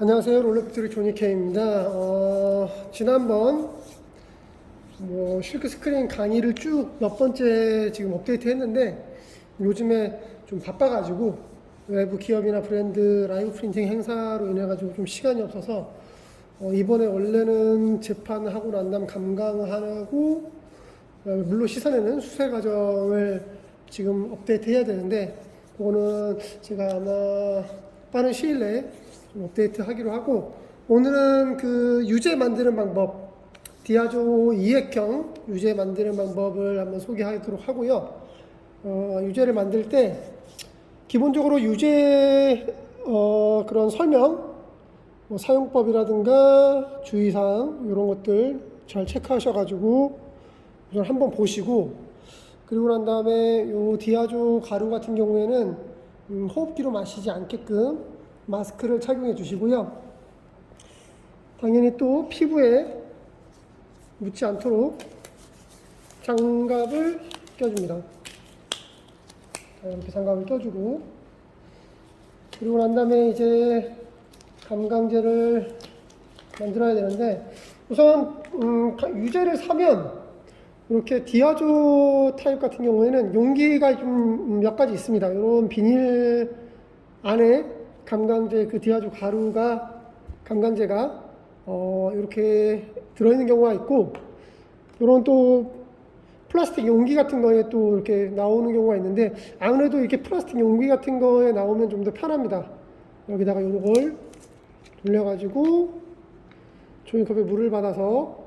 안녕하세요. 롤러빅토리 조니케입니다. 지난번 실크 스크린 강의를 쭉 몇 번째 지금 업데이트 했는데 요즘에 좀 바빠가지고 외부 기업이나 브랜드 라이브 프린팅 행사로 인해가지고 좀 시간이 없어서 이번에 원래는 재판하고 난 다음 감강하고 물로 씻어내는 수세 과정을 지금 업데이트 해야 되는데 그거는 제가 아마 빠른 시일 내에 좀 업데이트 하기로 하고, 오늘은 그 유제 만드는 방법, 디아조 이액형 유제 만드는 방법을 한번 소개하도록 하고요. 유제를 만들 때 기본적으로 유제 그런 설명, 사용법이라든가 주의사항 이런 것들 잘 체크하셔가지고 우선 한번 보시고, 그리고 난 다음에 요 디아조 가루 같은 경우에는 호흡기로 마시지 않게끔 마스크를 착용해 주시고요. 당연히 또 피부에 묻지 않도록 장갑을 껴줍니다. 이렇게 장갑을 껴주고, 그리고 난 다음에 이제 감강제를 만들어야 되는데, 우선 유제를 사면 이렇게 디아조 타입 같은 경우에는 용기가 좀 몇 가지 있습니다. 이런 비닐 안에 감강제, 그 디아조 가루가, 감강제가 이렇게 들어있는 경우가 있고, 이런 또 플라스틱 용기 같은 거에 또 이렇게 나오는 경우가 있는데, 아무래도 이렇게 플라스틱 용기 같은 거에 나오면 좀 더 편합니다. 여기다가 이걸 돌려가지고 종이컵에 물을 받아서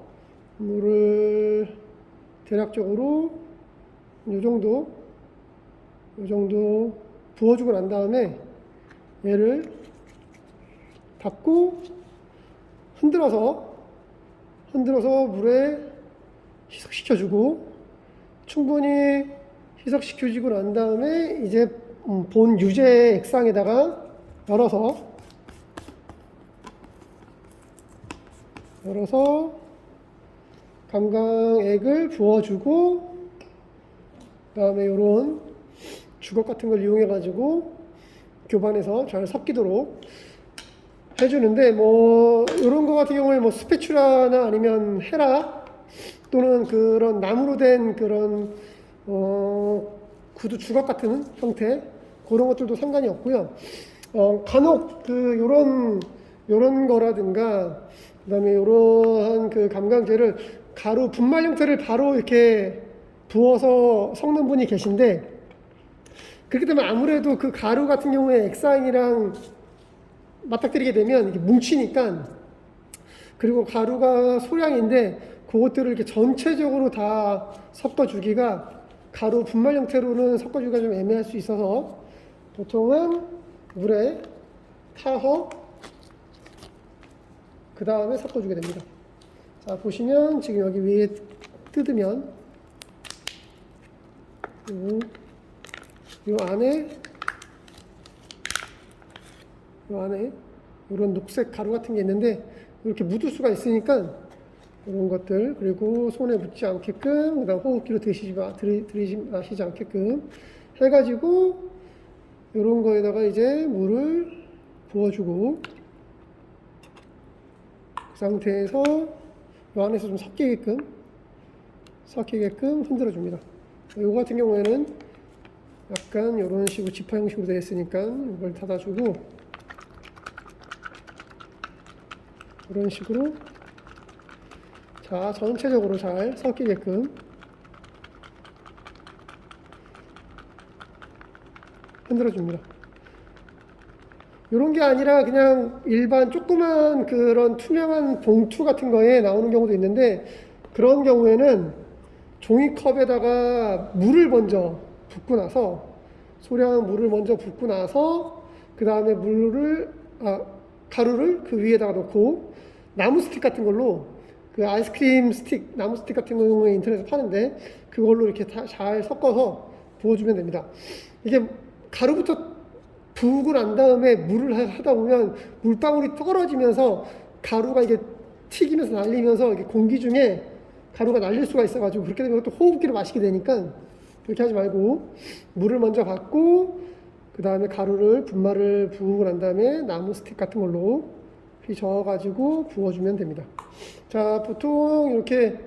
물을 대략적으로 이 정도 부어주고 난 다음에 얘를 닫고 흔들어서 물에 희석시켜주고, 충분히 희석시켜주고 난 다음에 이제 본 유제 액상에다가 열어서 감강액을 부어주고, 그 다음에 이런 주걱 같은 걸 이용해 가지고 교반에서 잘 섞이도록 해주는데, 이런 거 같은 경우에 스패츄라나 아니면 헤라 또는 그런 나무로 된 그런 구두 주걱 같은 형태, 그런 것들도 상관이 없고요. 간혹 요런 거라든가, 그 다음에 요러한 그 감강제를 가루 분말 형태를 바로 이렇게 부어서 섞는 분이 계신데, 그렇기 때문에 아무래도 그 가루 같은 경우에 액상이랑 맞닥뜨리게 되면 이게 뭉치니까, 그리고 가루가 소량인데 그것들을 이렇게 전체적으로 다 섞어주기가, 가루 분말 형태로는 섞어주기가 좀 애매할 수 있어서 보통은 물에 타서 그 다음에 섞어주게 됩니다. 자, 보시면 지금 여기 위에 뜯으면 요 안에 이런 녹색 가루 같은 게 있는데 이렇게 묻을 수가 있으니까 이런 것들, 그리고 손에 묻지 않게끔, 그다음 호흡기로 들이지 마시지 않게끔 해가지고 이런 거에다가 이제 물을 부어주고, 그 상태에서 이 안에서 좀 섞이게끔 흔들어 줍니다. 이거 같은 경우에는 약간 이런 식으로 지파 형식으로 되어 있으니까 이걸 닫아주고, 이런 식으로 자 전체적으로 잘 섞이게끔 흔들어 줍니다. 이런 게 아니라 그냥 일반 조그만 그런 투명한 봉투 같은 거에 나오는 경우도 있는데, 그런 경우에는 종이컵에다가 물을 먼저 붓고 나서, 소량 물을 먼저 붓고 나서 그 다음에 가루를 그 위에다가 넣고, 나무 스틱 같은 걸로, 그 아이스크림 스틱, 나무 스틱 같은 경우에 인터넷에서 파는데 그걸로 이렇게 잘 섞어서 부어주면 됩니다. 이게 가루부터 부으고 난 다음에 물을 하다 보면 물방울이 떨어지면서 가루가 이게 튀기면서 날리면서 이게 공기 중에 가루가 날릴 수가 있어가지고, 그렇게 되면 또 호흡기로 마시게 되니까 그렇게 하지 말고 물을 먼저 받고 그 다음에 분말을 부으고 난 다음에 나무 스틱 같은 걸로 저어가지고 부어주면 됩니다. 자, 보통 이렇게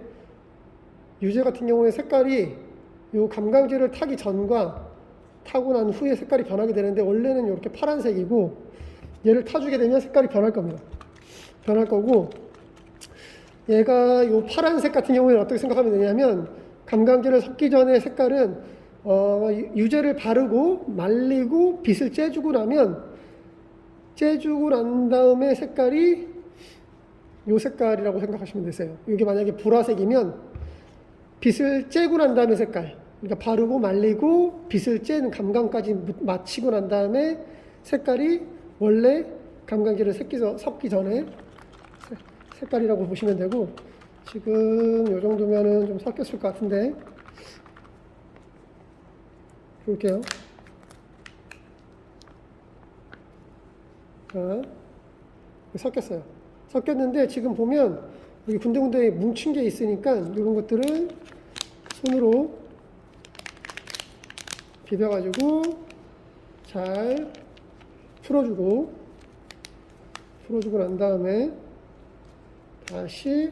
유제 같은 경우에 색깔이 요 감강제를 타기 전과 타고 난 후에 색깔이 변하게 되는데, 원래는 이렇게 파란색이고 얘를 타주게 되면 색깔이 변할 겁니다. 변할 거고, 얘가 요 파란색 같은 경우에는 어떻게 생각하면 되냐면, 감강제를 섞기 전에 색깔은 유제를 바르고 말리고 빗을 째주고 난 다음에 색깔이 요 색깔이라고 생각하시면 되세요. 이게 만약에 보라색이면 빗을 째고 난 다음에 색깔, 그러니까 바르고 말리고 빗을 째는 감강까지 마치고 난 다음에 색깔이 원래 감강제를 섞기 전에 색깔이라고 보시면 되고, 지금 요 정도면은 좀 섞였을 것 같은데 볼게요. 자, 섞였어요. 섞였는데 지금 보면 여기 군데군데 뭉친 게 있으니까 이런 것들을 손으로 비벼가지고 잘 풀어주고 난 다음에 다시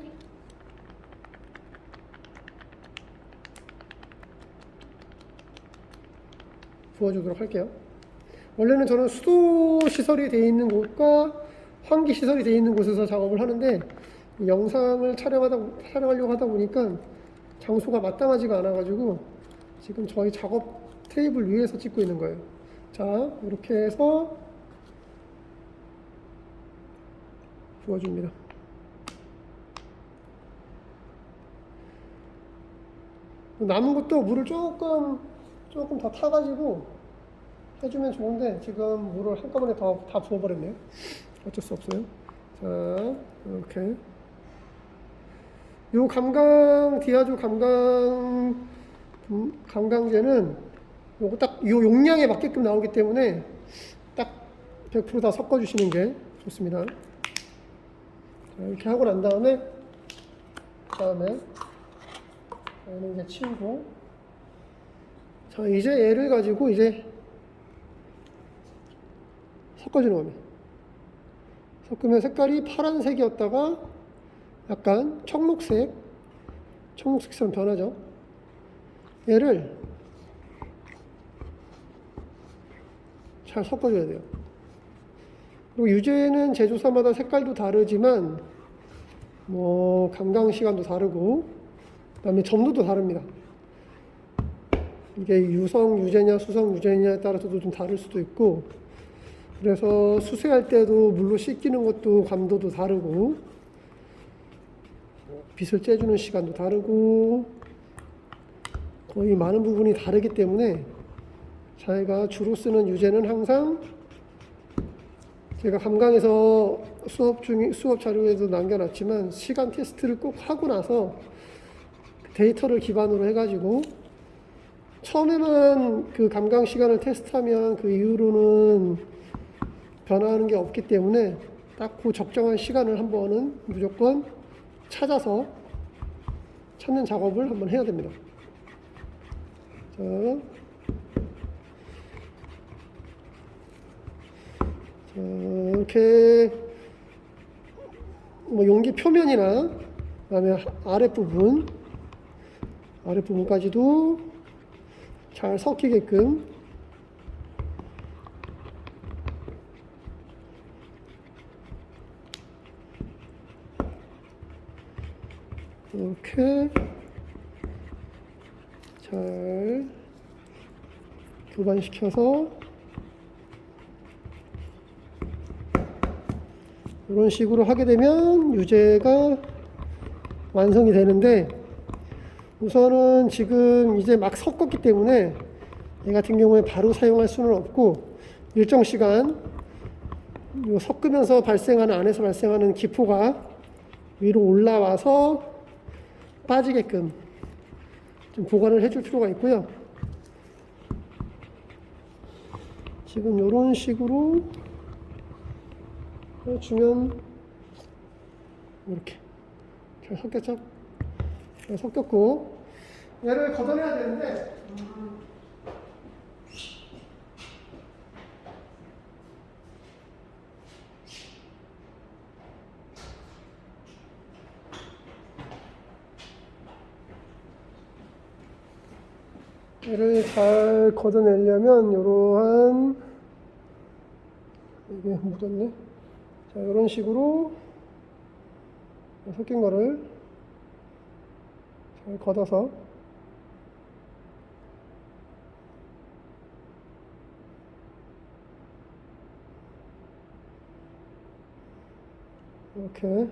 부어주도록 할게요. 원래는 저는 수도 시설이 되어 있는 곳과 환기 시설이 되어 있는 곳에서 작업을 하는데, 영상을 촬영하려고 하다 보니까 장소가 마땅하지가 않아가지고 지금 저희 작업 테이블 위에서 찍고 있는 거예요. 자, 이렇게 해서 부어줍니다. 남은 것도 물을 조금 더 타가지고 해주면 좋은데, 지금 물을 한꺼번에 다 부어버렸네요. 어쩔 수 없어요. 자, 이렇게 요 디아조 감강제는 요거 딱 요 용량에 맞게끔 나오기 때문에 딱 100% 다 섞어주시는 게 좋습니다. 자, 이렇게 하고 난 다음에 얘는 이제 치우고, 자, 이제 얘를 가지고 이제 섞어주는 겁니다. 섞으면 색깔이 파란색이었다가 약간 청록색처럼 변하죠. 얘를 잘 섞어줘야 돼요. 그리고 유제는 제조사마다 색깔도 다르지만 감강 시간도 다르고 그다음에 점도도 다릅니다. 이게 유성 유제냐 수성 유제냐에 따라서도 좀 다를 수도 있고, 그래서 수세할 때도 물로 씻기는 것도 감도도 다르고, 빗을 째주는 시간도 다르고, 거의 많은 부분이 다르기 때문에 저희가 주로 쓰는 유제는 항상 제가 감강에서 수업 자료에도 남겨놨지만, 시간 테스트를 꼭 하고 나서 데이터를 기반으로 해가지고 처음에만 그 감강 시간을 테스트하면 그 이후로는 변화하는 게 없기 때문에 딱 그 적정한 시간을 한 번은 무조건 찾는 작업을 한번 해야 됩니다. 자, 이렇게 용기 표면이나 그다음에 아랫부분까지도 잘 섞이게끔 이렇게 잘 교반시켜서 이런 식으로 하게 되면 유제가 완성이 되는데, 우선은 지금 이제 막 섞었기 때문에 이 같은 경우에 바로 사용할 수는 없고, 일정 시간 섞으면서 안에서 발생하는 기포가 위로 올라와서 빠지게끔 좀 보관을 해줄 필요가 있고요. 지금 이런 식으로 주면 이렇게 잘 섞였죠? 잘 섞였고, 얘를 걷어내야 되는데 얘를 잘 걷어내려면 이러한 이게 묻었네. 자, 이런 식으로 섞인 거를 잘 걷어서 이렇게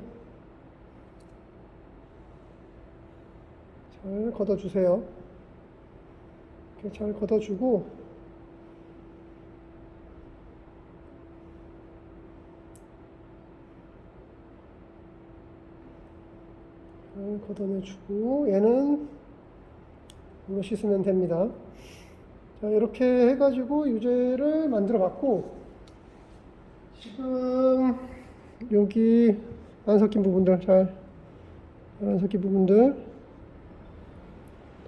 잘 걷어주세요. 이렇게 잘 걷어주고 잘 걷어내주고 얘는 물로 씻으면 됩니다. 자, 이렇게 해가지고 유제를 만들어 봤고 지금 여기 안 섞인 부분들 잘 안 섞인 부분들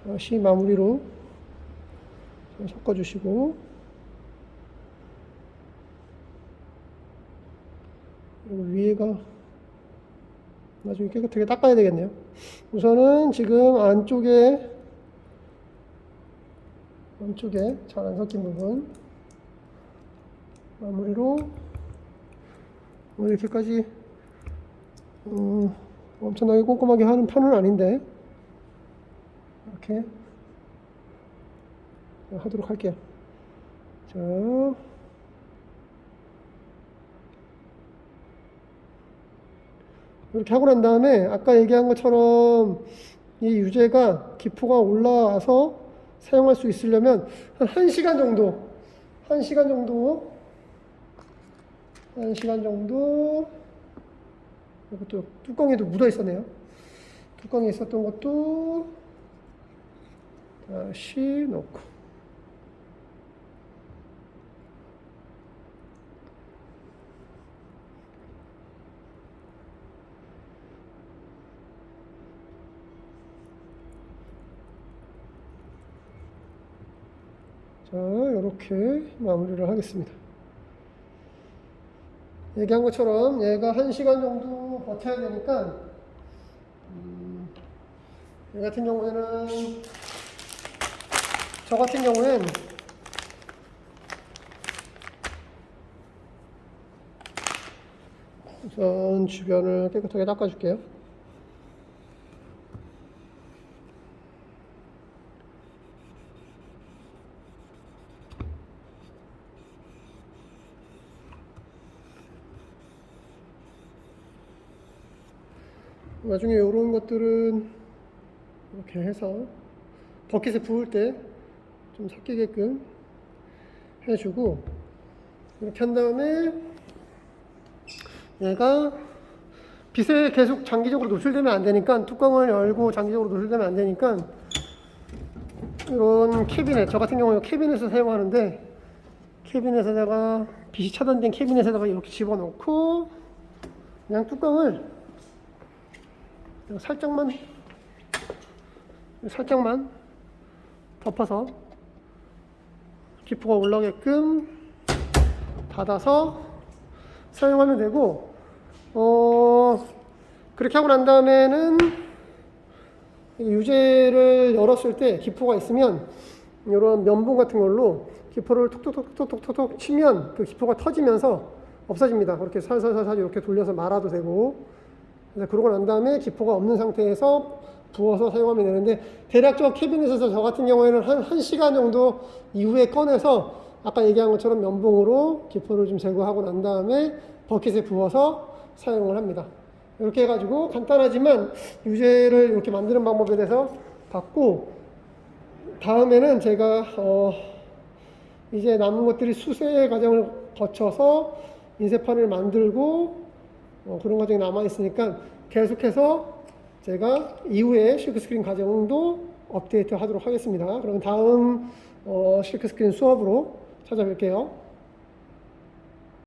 다시 마무리로 섞어주시고 그리고 위에가 나중에 깨끗하게 닦아야 되겠네요. 우선은 지금 안쪽에 잘 안 섞인 부분 마무리로 이렇게까지 엄청나게 꼼꼼하게 하는 편은 아닌데 이렇게 하도록 할게요. 자, 이렇게 하고 난 다음에 아까 얘기한 것처럼 이 유제가 기포가 올라와서 사용할 수 있으려면 한 1시간 정도 1시간 정도 이것도 뚜껑에도 묻어 있었네요. 뚜껑에 있었던 것도 다시 넣고 자, 이렇게 마무리를 하겠습니다. 얘기한 것처럼 얘가 1시간 정도 버텨야 되니까 얘 같은 경우에는 저 같은 경우엔 우선 주변을 깨끗하게 닦아줄게요. 나중에 이런 것들은 이렇게 해서 버킷에 부을 때 좀 섞이게끔 해주고 이렇게 한 다음에 얘가 빛에 계속 장기적으로 노출되면 안 되니까 뚜껑을 열고 장기적으로 노출되면 안 되니까 이런 캐비넷, 저 같은 경우는 캐비넷을 사용하는데 캐비넷에다가 빛이 차단된 캐비넷에다가 이렇게 집어넣고 그냥 뚜껑을 살짝만 덮어서 기포가 올라오게끔 닫아서 사용하면 되고 그렇게 하고 난 다음에는 유제를 열었을 때 기포가 있으면 이런 면봉 같은 걸로 기포를 톡톡톡톡톡톡 치면 그 기포가 터지면서 없어집니다. 그렇게 살살살살 이렇게 돌려서 말아도 되고 그러고 난 다음에 기포가 없는 상태에서 부어서 사용하면 되는데 대략적으로 캐비넷에서 저 같은 경우에는 한 1시간 정도 이후에 꺼내서 아까 얘기한 것처럼 면봉으로 기포를 좀 제거하고 난 다음에 버킷에 부어서 사용을 합니다. 이렇게 해가지고 간단하지만 유제를 이렇게 만드는 방법에 대해서 봤고 다음에는 제가 이제 남은 것들이 수세 과정을 거쳐서 인쇄판을 만들고 그런 과정이 남아 있으니까 계속해서 제가 이후에 실크스크린 과정도 업데이트 하도록 하겠습니다. 그럼 다음 실크스크린 수업으로 찾아뵐게요.